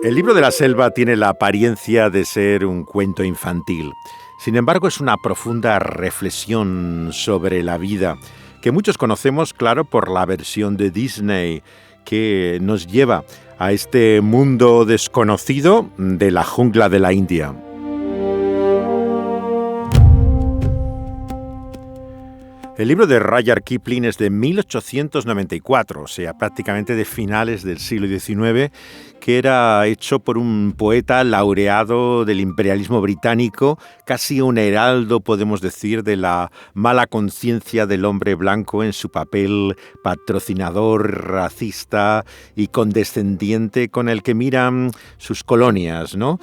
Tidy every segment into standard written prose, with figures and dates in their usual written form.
El libro de la selva tiene la apariencia de ser un cuento infantil. Sin embargo, es una profunda reflexión sobre la vida, que muchos conocemos, claro, por la versión de Disney, que nos lleva a este mundo desconocido de la jungla de la India. El libro de Rudyard Kipling es de 1894, o sea, prácticamente de finales del siglo XIX, que era hecho por un poeta laureado del imperialismo británico, casi un heraldo, podemos decir, de la mala conciencia del hombre blanco en su papel patrocinador, racista y condescendiente con el que miran sus colonias, ¿no?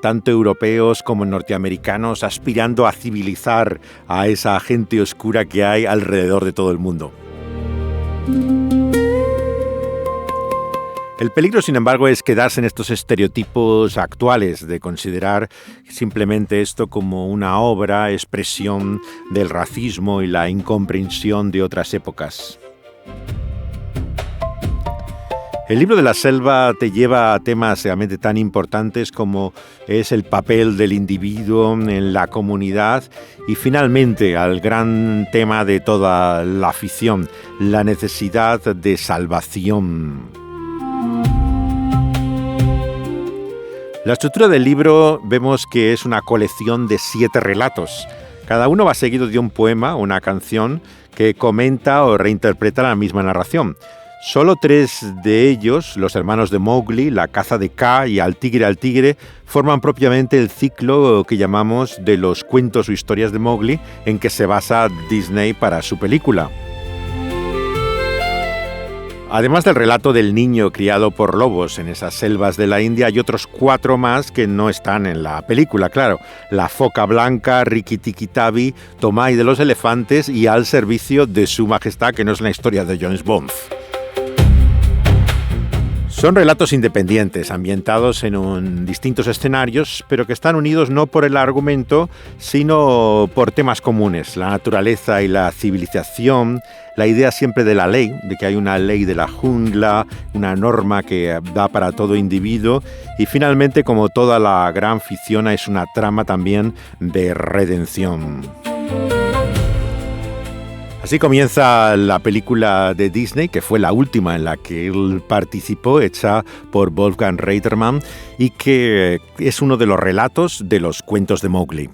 Tanto europeos como norteamericanos, aspirando a civilizar a esa gente oscura que hay alrededor de todo el mundo. El peligro, sin embargo, es quedarse en estos estereotipos actuales, de considerar simplemente esto como una obra, expresión del racismo y la incomprensión de otras épocas. El libro de la selva te lleva a temas realmente tan importantes como es el papel del individuo en la comunidad y finalmente al gran tema de toda la ficción, la necesidad de salvación. La estructura del libro vemos que es una colección de 7 relatos. Cada uno va seguido de un poema o una canción que comenta o reinterpreta la misma narración. Solo 3 de ellos, los hermanos de Mowgli, la caza de Kaa y al tigre, forman propiamente el ciclo que llamamos de los cuentos o historias de Mowgli, en que se basa Disney para su película. Además del relato del niño criado por lobos en esas selvas de la India, hay otros 4 más que no están en la película, claro. La foca blanca, Rikki Tikki Tavi, Tomai de los elefantes y Al servicio de su majestad, que no es una historia de James Bond. Son relatos independientes, ambientados en distintos escenarios, pero que están unidos no por el argumento, sino por temas comunes, la naturaleza y la civilización, la idea siempre de la ley, de que hay una ley de la jungla, una norma que da para todo individuo, y finalmente, como toda la gran ficción, es una trama también de redención. Así comienza la película de Disney, que fue la última en la que él participó, hecha por Wolfgang Reitherman, y que es uno de los relatos de los cuentos de Mowgli.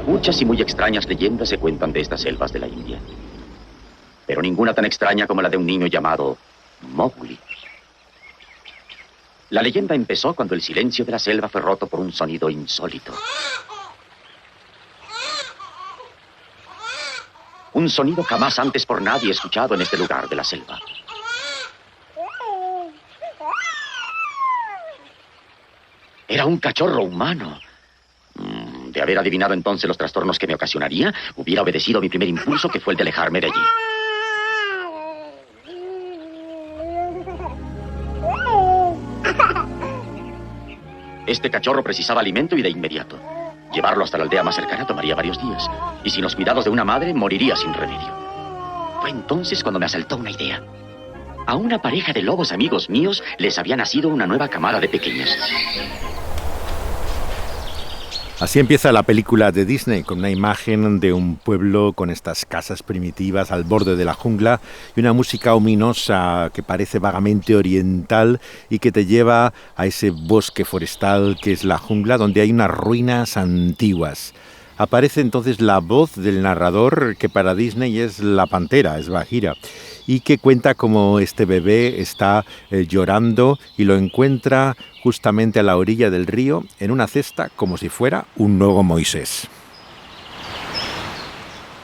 Muchas y muy extrañas leyendas se cuentan de estas selvas de la India, pero ninguna tan extraña como la de un niño llamado Mowgli. La leyenda empezó cuando el silencio de la selva fue roto por un sonido insólito. Un sonido jamás antes por nadie escuchado en este lugar de la selva. Era un cachorro humano. De haber adivinado entonces los trastornos que me ocasionaría, hubiera obedecido a mi primer impulso, que fue el de alejarme de allí. Este cachorro precisaba alimento y de inmediato. Llevarlo hasta la aldea más cercana tomaría varios días, y sin los cuidados de una madre moriría sin remedio. Fue entonces cuando me asaltó una idea. A una pareja de lobos amigos míos les había nacido una nueva camada de pequeños. Así empieza la película de Disney, con una imagen de un pueblo con estas casas primitivas al borde de la jungla y una música ominosa que parece vagamente oriental y que te lleva a ese bosque forestal que es la jungla, donde hay unas ruinas antiguas. Aparece entonces la voz del narrador, que para Disney es la pantera, es Bagheera, y que cuenta cómo este bebé está llorando y lo encuentra justamente a la orilla del río en una cesta, como si fuera un nuevo Moisés.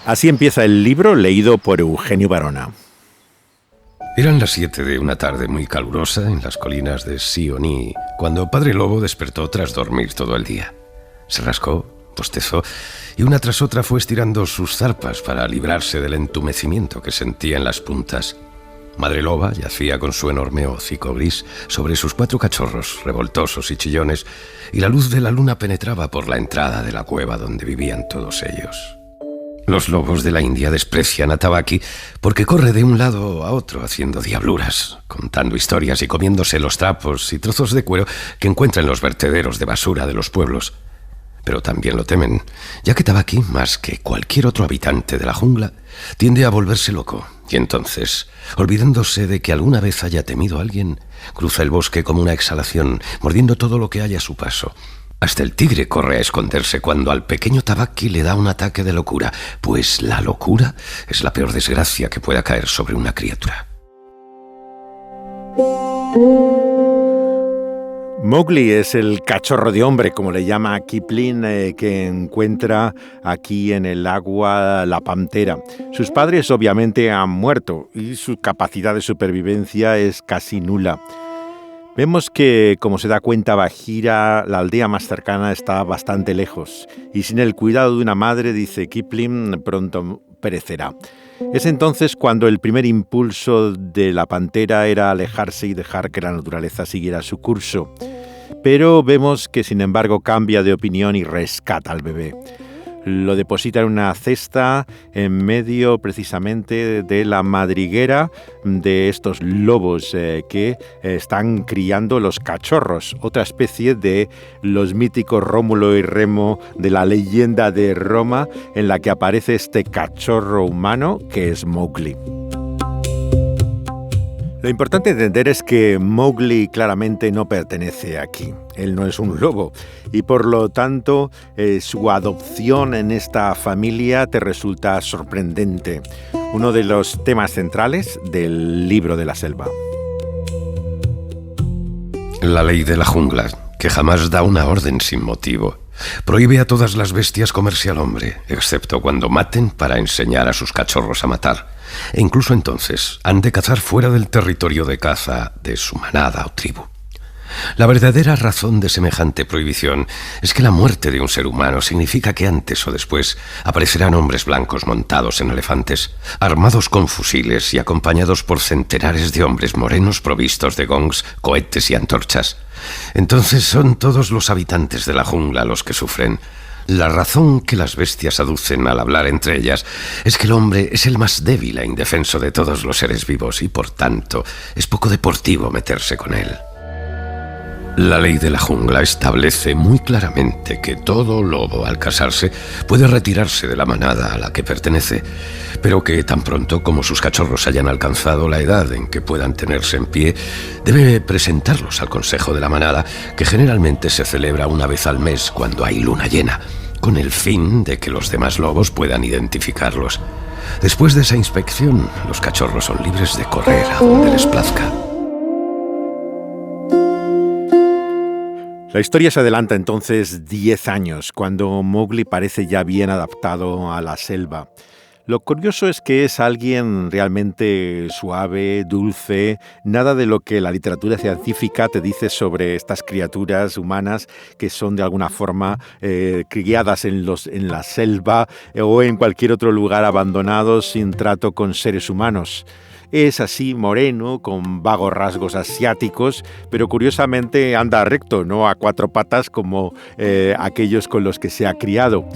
Así empieza el libro, leído por Eugenio Barona. Eran las 7 de una tarde muy calurosa en las colinas de Sioní, cuando Padre Lobo despertó tras dormir todo el día. Se rascó, bostezó y una tras otra fue estirando sus zarpas para librarse del entumecimiento que sentía en las puntas. Madre Loba yacía con su enorme hocico gris sobre sus 4 cachorros revoltosos y chillones, y la luz de la luna penetraba por la entrada de la cueva donde vivían todos ellos. Los lobos de la India desprecian a Tabaqui porque corre de un lado a otro haciendo diabluras, contando historias y comiéndose los trapos y trozos de cuero que encuentra en los vertederos de basura de los pueblos. Pero también lo temen, ya que Tabaqui, más que cualquier otro habitante de la jungla, tiende a volverse loco. Y entonces, olvidándose de que alguna vez haya temido a alguien, cruza el bosque como una exhalación, mordiendo todo lo que haya a su paso. Hasta el tigre corre a esconderse cuando al pequeño Tabaqui le da un ataque de locura, pues la locura es la peor desgracia que pueda caer sobre una criatura. Mowgli es el cachorro de hombre, como le llama Kipling, que encuentra aquí en el agua la pantera. Sus padres obviamente han muerto y su capacidad de supervivencia es casi nula. Vemos que, como se da cuenta Bagheera, la aldea más cercana está bastante lejos y sin el cuidado de una madre, dice Kipling, pronto perecerá. Es entonces cuando el primer impulso de la pantera era alejarse y dejar que la naturaleza siguiera su curso. Pero vemos que, sin embargo, cambia de opinión y rescata al bebé. Lo deposita en una cesta en medio precisamente de la madriguera de estos lobos que están criando los cachorros, otra especie de los míticos Rómulo y Remo de la leyenda de Roma, en la que aparece este cachorro humano que es Mowgli. Lo importante entender es que Mowgli claramente no pertenece aquí. Él no es un lobo y por lo tanto su adopción en esta familia te resulta sorprendente. Uno de los temas centrales del libro de la selva. La ley de la jungla, que jamás da una orden sin motivo, prohíbe a todas las bestias comerse al hombre, excepto cuando maten para enseñar a sus cachorros a matar. E incluso entonces han de cazar fuera del territorio de caza de su manada o tribu. La verdadera razón de semejante prohibición es que la muerte de un ser humano significa que antes o después aparecerán hombres blancos montados en elefantes, armados con fusiles y acompañados por centenares de hombres morenos provistos de gongs, cohetes y antorchas. Entonces son todos los habitantes de la jungla los que sufren. La razón que las bestias aducen al hablar entre ellas es que el hombre es el más débil e indefenso de todos los seres vivos y, por tanto, es poco deportivo meterse con él. La ley de la jungla establece muy claramente que todo lobo, al casarse, puede retirarse de la manada a la que pertenece, pero que tan pronto como sus cachorros hayan alcanzado la edad en que puedan tenerse en pie, debe presentarlos al consejo de la manada, que generalmente se celebra una vez al mes cuando hay luna llena, con el fin de que los demás lobos puedan identificarlos. Después de esa inspección, los cachorros son libres de correr a donde les plazca. La historia se adelanta entonces 10 años, cuando Mowgli parece ya bien adaptado a la selva. Lo curioso es que es alguien realmente suave, dulce, nada de lo que la literatura científica te dice sobre estas criaturas humanas que son de alguna forma criadas en la selva o en cualquier otro lugar abandonado sin trato con seres humanos. Es así moreno, con vagos rasgos asiáticos, pero curiosamente anda recto, no a cuatro patas como aquellos con los que se ha criado.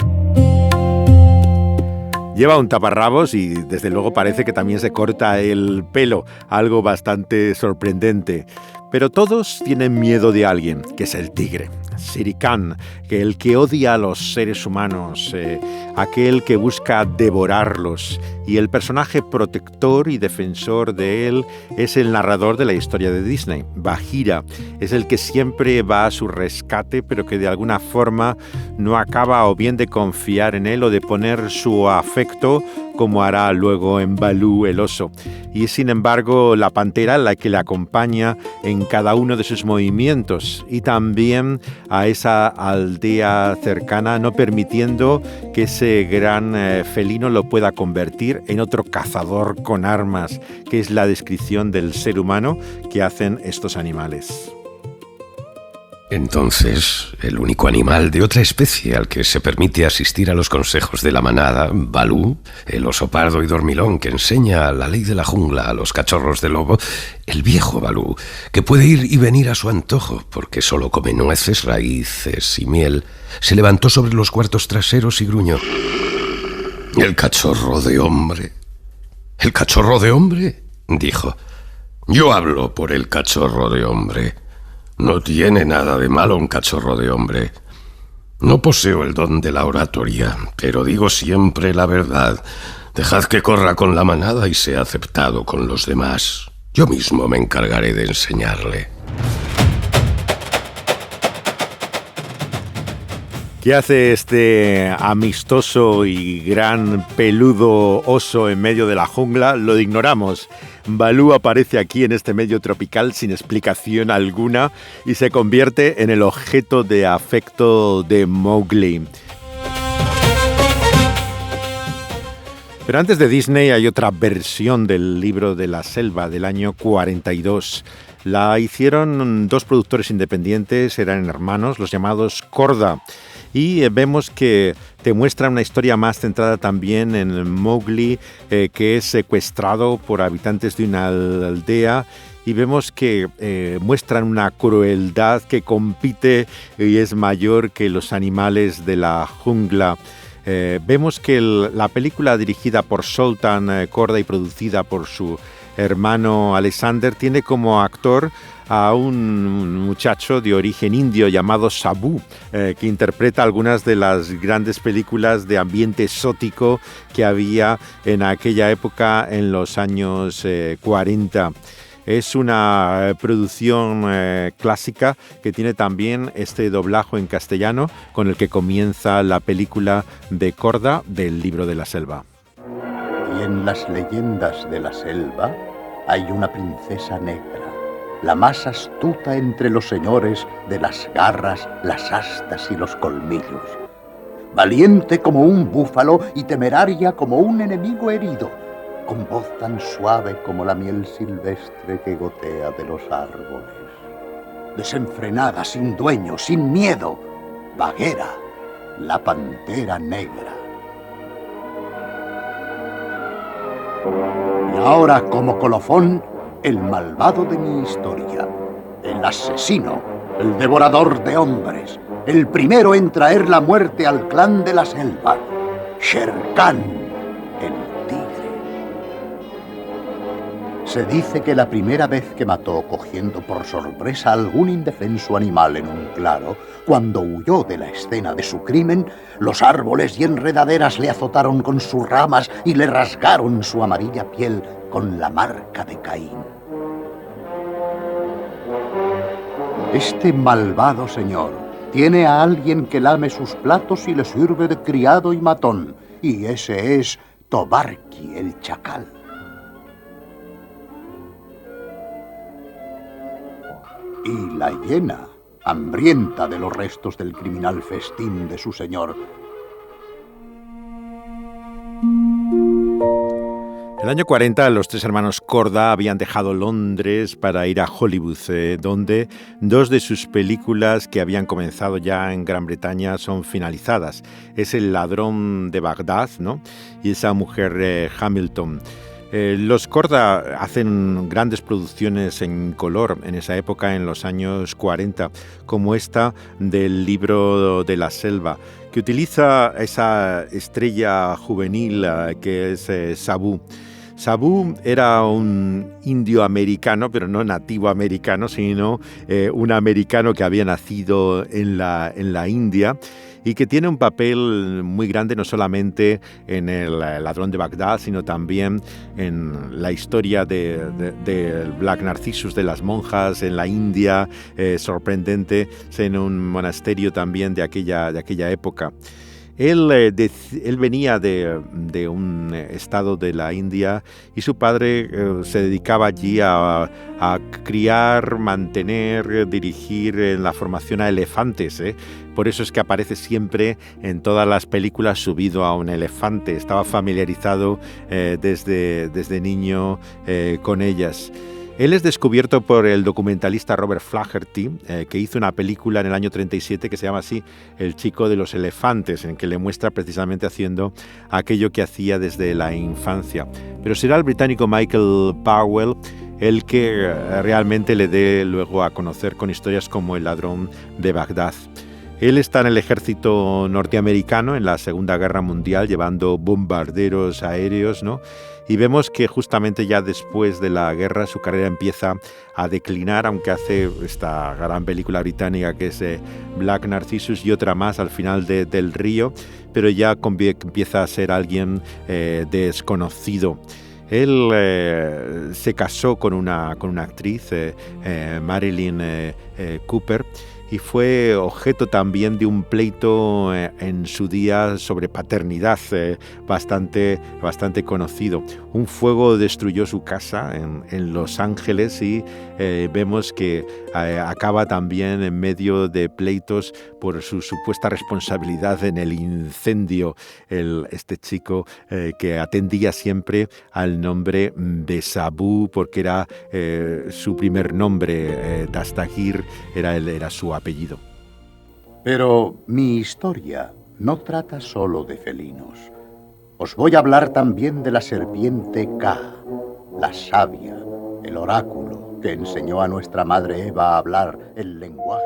Lleva un taparrabos y desde luego parece que también se corta el pelo, algo bastante sorprendente. Pero todos tienen miedo de alguien, que es el tigre. Shere Khan, el que odia a los seres humanos, aquel que busca devorarlos. Y el personaje protector y defensor de él es el narrador de la historia de Disney, Bagheera. Es el que siempre va a su rescate, pero que de alguna forma no acaba o bien de confiar en él o de poner su afecto como hará luego en Baloo el oso. Y sin embargo la pantera la que le acompaña en cada uno de sus movimientos y también a esa aldea cercana, no permitiendo que ese gran felino lo pueda convertir en otro cazador con armas, que es la descripción del ser humano que hacen estos animales. Entonces, el único animal de otra especie al que se permite asistir a los consejos de la manada, Baloo, el oso pardo y dormilón que enseña la ley de la jungla a los cachorros de lobo, el viejo Baloo, que puede ir y venir a su antojo porque solo come nueces, raíces y miel, se levantó sobre los cuartos traseros y gruñó: ¿El cachorro de hombre? ¿El cachorro de hombre?, dijo. Yo hablo por el cachorro de hombre. No tiene nada de malo un cachorro de hombre. No poseo el don de la oratoria, pero digo siempre la verdad. Dejad que corra con la manada y sea aceptado con los demás. Yo mismo me encargaré de enseñarle. ¿Qué hace este amistoso y gran peludo oso en medio de la jungla? Lo ignoramos. Balú aparece aquí en este medio tropical sin explicación alguna y se convierte en el objeto de afecto de Mowgli. Pero antes de Disney hay otra versión del libro de la selva del año 42. La hicieron dos productores independientes, eran hermanos, los llamados Korda. Y vemos que te muestra una historia más centrada también en Mowgli, que es secuestrado por habitantes de una aldea. Y vemos que muestran una crueldad que compite y es mayor que los animales de la jungla. Vemos que la película dirigida por Zoltan Korda y producida por su hermano Alexander tiene como actor a un muchacho de origen indio llamado Sabu, que interpreta algunas de las grandes películas de ambiente exótico que había en aquella época en los años 40. Es una producción clásica que tiene también este doblaje en castellano con el que comienza la película de Korda del Libro de la Selva. Y en las leyendas de la selva hay una princesa negra, la más astuta entre los señores de las garras, las astas y los colmillos. Valiente como un búfalo y temeraria como un enemigo herido, con voz tan suave como la miel silvestre que gotea de los árboles. Desenfrenada, sin dueño, sin miedo, Bagheera, la pantera negra. Y ahora, como colofón, el malvado de mi historia, el asesino, el devorador de hombres, el primero en traer la muerte al clan de la selva, Shere Khan, el tigre. Se dice que la primera vez que mató cogiendo por sorpresa a algún indefenso animal en un claro, cuando huyó de la escena de su crimen, los árboles y enredaderas le azotaron con sus ramas y le rasgaron su amarilla piel con la marca de Caín. Este malvado señor tiene a alguien que lame sus platos y le sirve de criado y matón, y ese es Tobarki el chacal. Y la hiena, hambrienta de los restos del criminal festín de su señor. En el año 40 los tres hermanos Korda habían dejado Londres para ir a Hollywood, donde dos de sus películas que habían comenzado ya en Gran Bretaña son finalizadas. Es El ladrón de Bagdad, ¿no? Y esa mujer Hamilton. Los Korda hacen grandes producciones en color en esa época, en los años 40, como esta del Libro de la Selva, que utiliza esa estrella juvenil que es Sabu. Sabu era un indio americano, pero no nativo americano, sino un americano que había nacido en la India y que tiene un papel muy grande no solamente en El ladrón de Bagdad, sino también en la historia de Black Narcissus, de las monjas en la India, sorprendente, en un monasterio también de aquella época. Él venía de un estado de la India y su padre se dedicaba allí a criar, mantener, dirigir en la formación a elefantes. Por eso es que aparece siempre en todas las películas subido a un elefante. Estaba familiarizado desde niño con ellas. Él es descubierto por el documentalista Robert Flaherty, que hizo una película en el año 37 que se llama así El chico de los elefantes, en que le muestra precisamente haciendo aquello que hacía desde la infancia. Pero será el británico Michael Powell el que realmente le dé luego a conocer con historias como El ladrón de Bagdad. Él está en el ejército norteamericano en la Segunda Guerra Mundial llevando bombarderos aéreos, ¿no? Y vemos que justamente ya después de la guerra su carrera empieza a declinar, aunque hace esta gran película británica que es Black Narcissus y otra más al final del río, pero ya empieza a ser alguien desconocido. Él se casó con una actriz, Marilyn Cooper, y fue objeto también de un pleito en su día sobre paternidad bastante conocido. Un fuego destruyó su casa en Los Ángeles y vemos que acaba también en medio de pleitos por su supuesta responsabilidad en el incendio. Este chico que atendía siempre al nombre de Sabu porque era su primer nombre, Dastagir era su apellido. Pero mi historia no trata solo de felinos. Os voy a hablar también de la serpiente Ka, la sabia, el oráculo que enseñó a nuestra madre Eva a hablar el lenguaje.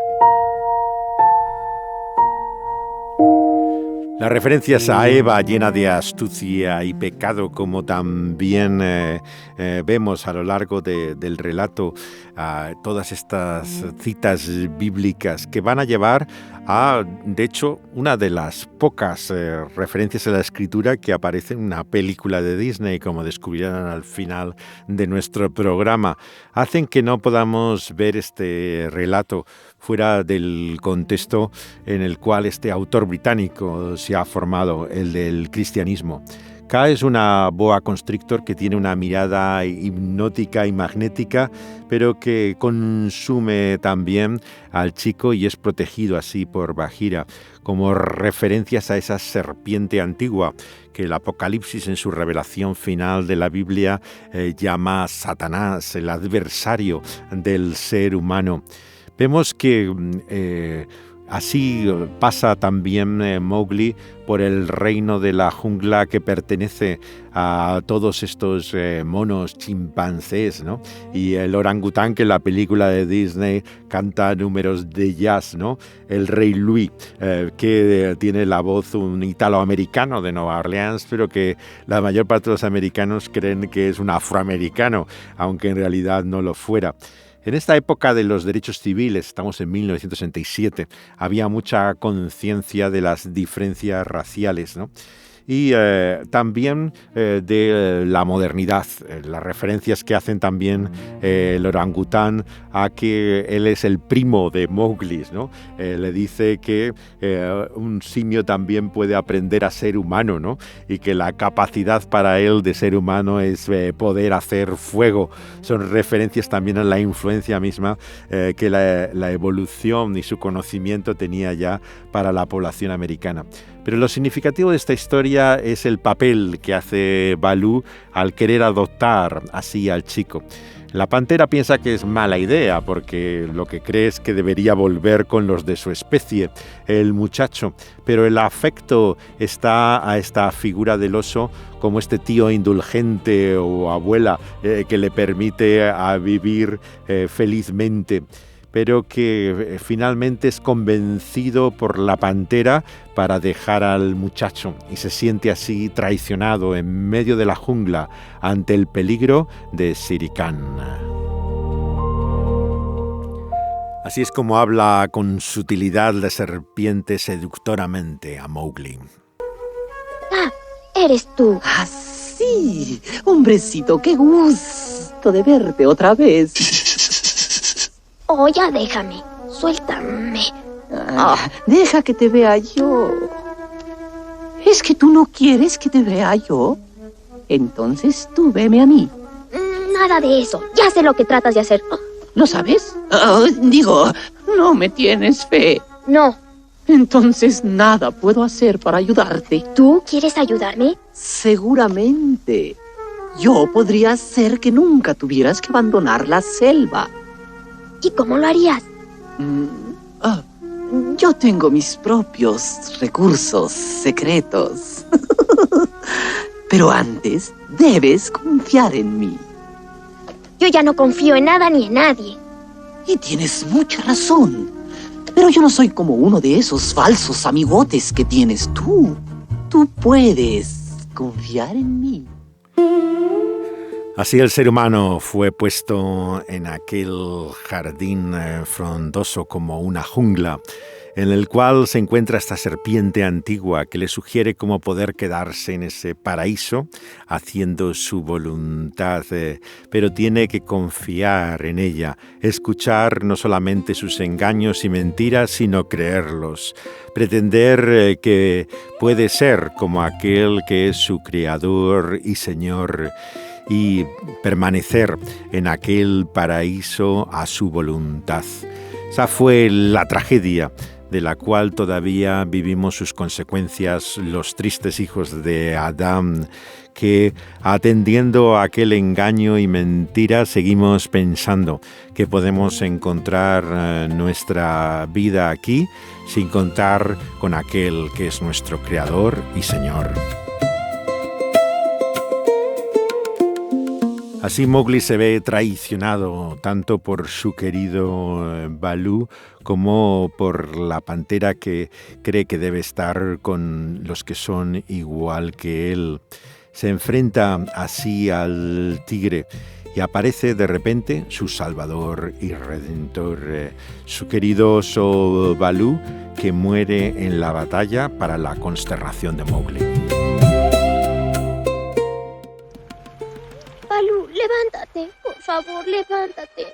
Las referencias a Eva llena de astucia y pecado, como también vemos a lo largo del relato, todas estas citas bíblicas que van a llevar a, de hecho, una de las pocas referencias a la escritura que aparece en una película de Disney, como descubrirán al final de nuestro programa, hacen que no podamos ver este relato fuera del contexto en el cual este autor británico se ha formado, el del cristianismo. Ka es una boa constrictor que tiene una mirada hipnótica y magnética, pero que consume también al chico y es protegido así por Bagheera, como referencias a esa serpiente antigua que el Apocalipsis en su revelación final de la Biblia llama Satanás, el adversario del ser humano. Vemos que así pasa también Mowgli por el reino de la jungla que pertenece a todos estos monos chimpancés, ¿no? Y el orangután que en la película de Disney canta números de jazz, ¿no? El Rey Louis, que tiene la voz un italoamericano de Nueva Orleans, pero que la mayor parte de los americanos creen que es un afroamericano, aunque en realidad no lo fuera. En esta época de los derechos civiles, estamos en 1967, había mucha conciencia de las diferencias raciales, ¿no? Y también de la modernidad, las referencias que hacen también el orangután a que él es el primo de Mowgli, ¿no? Le dice que un simio también puede aprender a ser humano, ¿no? Y que la capacidad para él de ser humano es poder hacer fuego. Son referencias también a la influencia misma que la evolución y su conocimiento tenía ya para la población americana. Pero lo significativo de esta historia es el papel que hace Baloo al querer adoptar así al chico. La pantera piensa que es mala idea porque lo que cree es que debería volver con los de su especie, el muchacho, pero el afecto está a esta figura del oso como este tío indulgente o abuela que le permite a vivir felizmente, pero que finalmente es convencido por la pantera para dejar al muchacho y se siente así traicionado en medio de la jungla ante el peligro de Shere Khan. Así es como habla con sutilidad la serpiente seductoramente a Mowgli. Ah, eres tú. Ah, sí, hombrecito, qué gusto de verte otra vez. Oh, ya déjame. Suéltame. Deja que te vea yo. ¿Es que tú no quieres que te vea yo? Entonces tú veme a mí. Nada de eso. Ya sé lo que tratas de hacer. ¿Lo sabes? No me tienes fe. No. Entonces nada puedo hacer para ayudarte. ¿Tú quieres ayudarme? Seguramente. Yo podría hacer que nunca tuvieras que abandonar la selva. ¿Y cómo lo harías? Yo tengo mis propios recursos secretos. Pero antes debes confiar en mí. Yo ya no confío en nada ni en nadie. Y tienes mucha razón. Pero yo no soy como uno de esos falsos amigotes que tienes tú. Tú puedes confiar en mí. Así el ser humano fue puesto en aquel jardín frondoso como una jungla, en el cual se encuentra esta serpiente antigua que le sugiere cómo poder quedarse en ese paraíso haciendo su voluntad, pero tiene que confiar en ella, escuchar no solamente sus engaños y mentiras, sino creerlos, pretender que puede ser como aquel que es su creador y Señor, y permanecer en aquel paraíso a su voluntad. Esa fue la tragedia de la cual todavía vivimos sus consecuencias los tristes hijos de Adán, que atendiendo a aquel engaño y mentira seguimos pensando que podemos encontrar nuestra vida aquí sin contar con aquel que es nuestro Creador y Señor. Así Mowgli se ve traicionado tanto por su querido Baloo como por la pantera que cree que debe estar con los que son igual que él. Se enfrenta así al tigre y aparece de repente su salvador y redentor, su querido oso Baloo, que muere en la batalla para la consternación de Mowgli. Baloo, levántate. Por favor, levántate.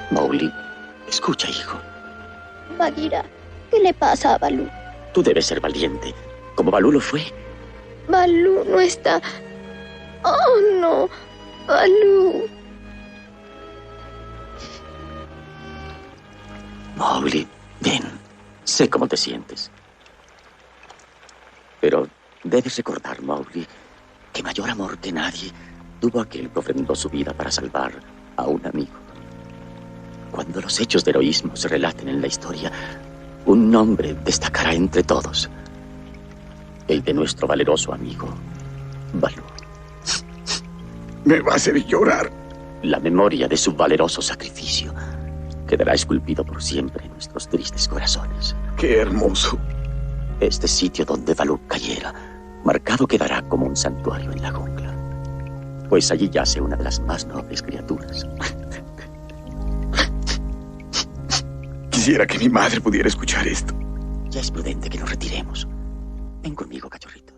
Mowgli, escucha, hijo. Bagheera, ¿qué le pasa a Baloo? Tú debes ser valiente, como Baloo lo fue. Baloo no está... ¡Oh, no! Baloo. Mowgli, ven. Sé cómo te sientes. Pero debes recordar, Mowgli, que mayor amor que nadie tuvo aquel que ofrendó su vida para salvar a un amigo. Cuando los hechos de heroísmo se relaten en la historia, un nombre destacará entre todos. El de nuestro valeroso amigo, Baloo. Me va a hacer llorar. La memoria de su valeroso sacrificio quedará esculpido por siempre en nuestros tristes corazones. Qué hermoso. Este sitio donde Baloo cayera, marcado quedará como un santuario en la jungla, pues allí yace una de las más nobles criaturas. Quisiera que mi madre pudiera escuchar esto. Ya es prudente que nos retiremos. Ven conmigo, cachorrito.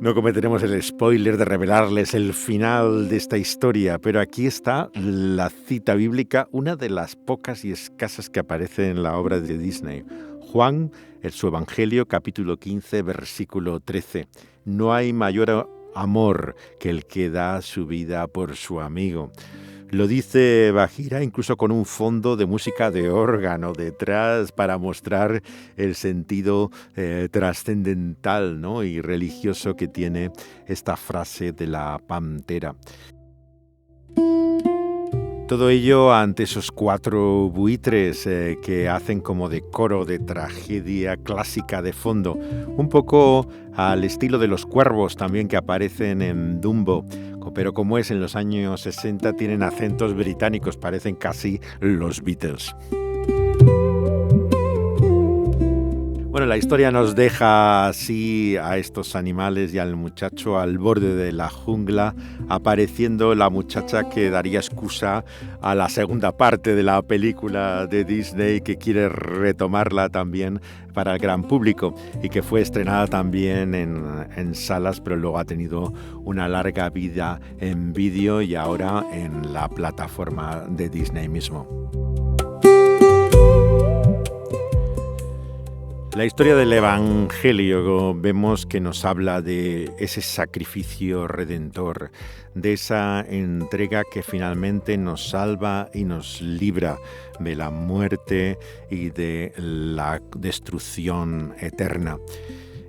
No cometeremos el spoiler de revelarles el final de esta historia, pero aquí está la cita bíblica, una de las pocas y escasas que aparece en la obra de Disney. Juan, en su Evangelio, capítulo 15, versículo 13. No hay mayor amor que el que da su vida por su amigo. Lo dice Bagheera incluso con un fondo de música de órgano detrás para mostrar el sentido trascendental, ¿no?, y religioso que tiene esta frase de la pantera. Todo ello ante esos 4 buitres que hacen como de coro de tragedia clásica de fondo, un poco al estilo de los cuervos también que aparecen en Dumbo, pero como es en los años 60 tienen acentos británicos, parecen casi los Beatles. Bueno, la historia nos deja así a estos animales y al muchacho al borde de la jungla, apareciendo la muchacha que daría excusa a la segunda parte de la película de Disney, que quiere retomarla también para el gran público y que fue estrenada también en salas, pero luego ha tenido una larga vida en vídeo y ahora en la plataforma de Disney mismo. La historia del Evangelio vemos que nos habla de ese sacrificio redentor, de esa entrega que finalmente nos salva y nos libra de la muerte y de la destrucción eterna.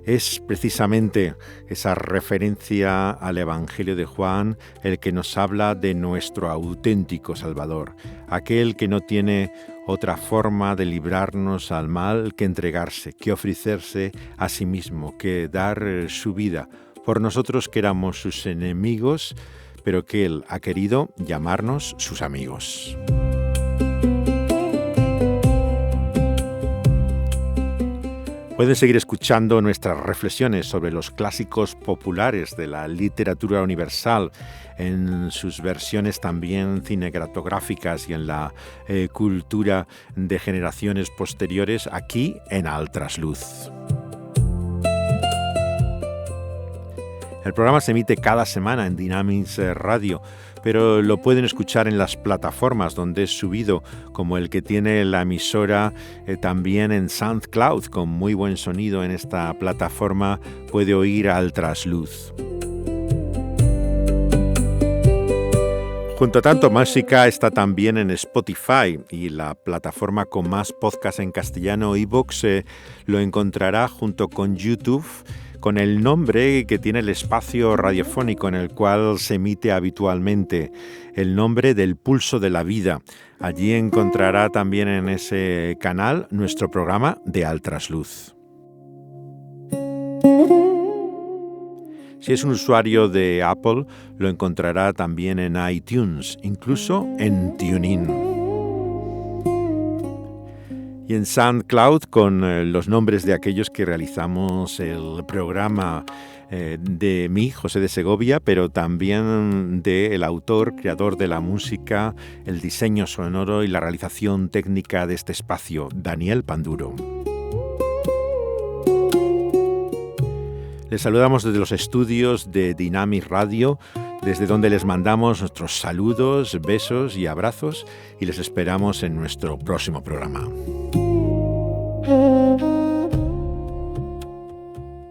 Es precisamente esa referencia al Evangelio de Juan el que nos habla de nuestro auténtico Salvador, aquel que no tiene otra forma de librarnos al mal que entregarse, que ofrecerse a sí mismo, que dar su vida por nosotros que éramos sus enemigos, pero que Él ha querido llamarnos sus amigos. Pueden seguir escuchando nuestras reflexiones sobre los clásicos populares de la literatura universal en sus versiones también cinematográficas y en la cultura de generaciones posteriores aquí en Al Trasluz. El programa se emite cada semana en Dynamics Radio, pero lo pueden escuchar en las plataformas donde es subido, como el que tiene la emisora también en SoundCloud, con muy buen sonido en esta plataforma, puede oír Al Trasluz. Junto a Tanto Música está también en Spotify y la plataforma con más podcasts en castellano, iVoox, lo encontrará junto con YouTube, con el nombre que tiene el espacio radiofónico en el cual se emite habitualmente, el nombre del Pulso de la Vida. Allí encontrará también en ese canal nuestro programa de Al Trasluz. Si es un usuario de Apple, lo encontrará también en iTunes, incluso en TuneIn. Y en SoundCloud con los nombres de aquellos que realizamos el programa de mí, José de Segovia, pero también del autor, creador de la música, el diseño sonoro y la realización técnica de este espacio, Daniel Panduro. Les saludamos desde los estudios de Dynamics Radio, desde donde les mandamos nuestros saludos, besos y abrazos y les esperamos en nuestro próximo programa.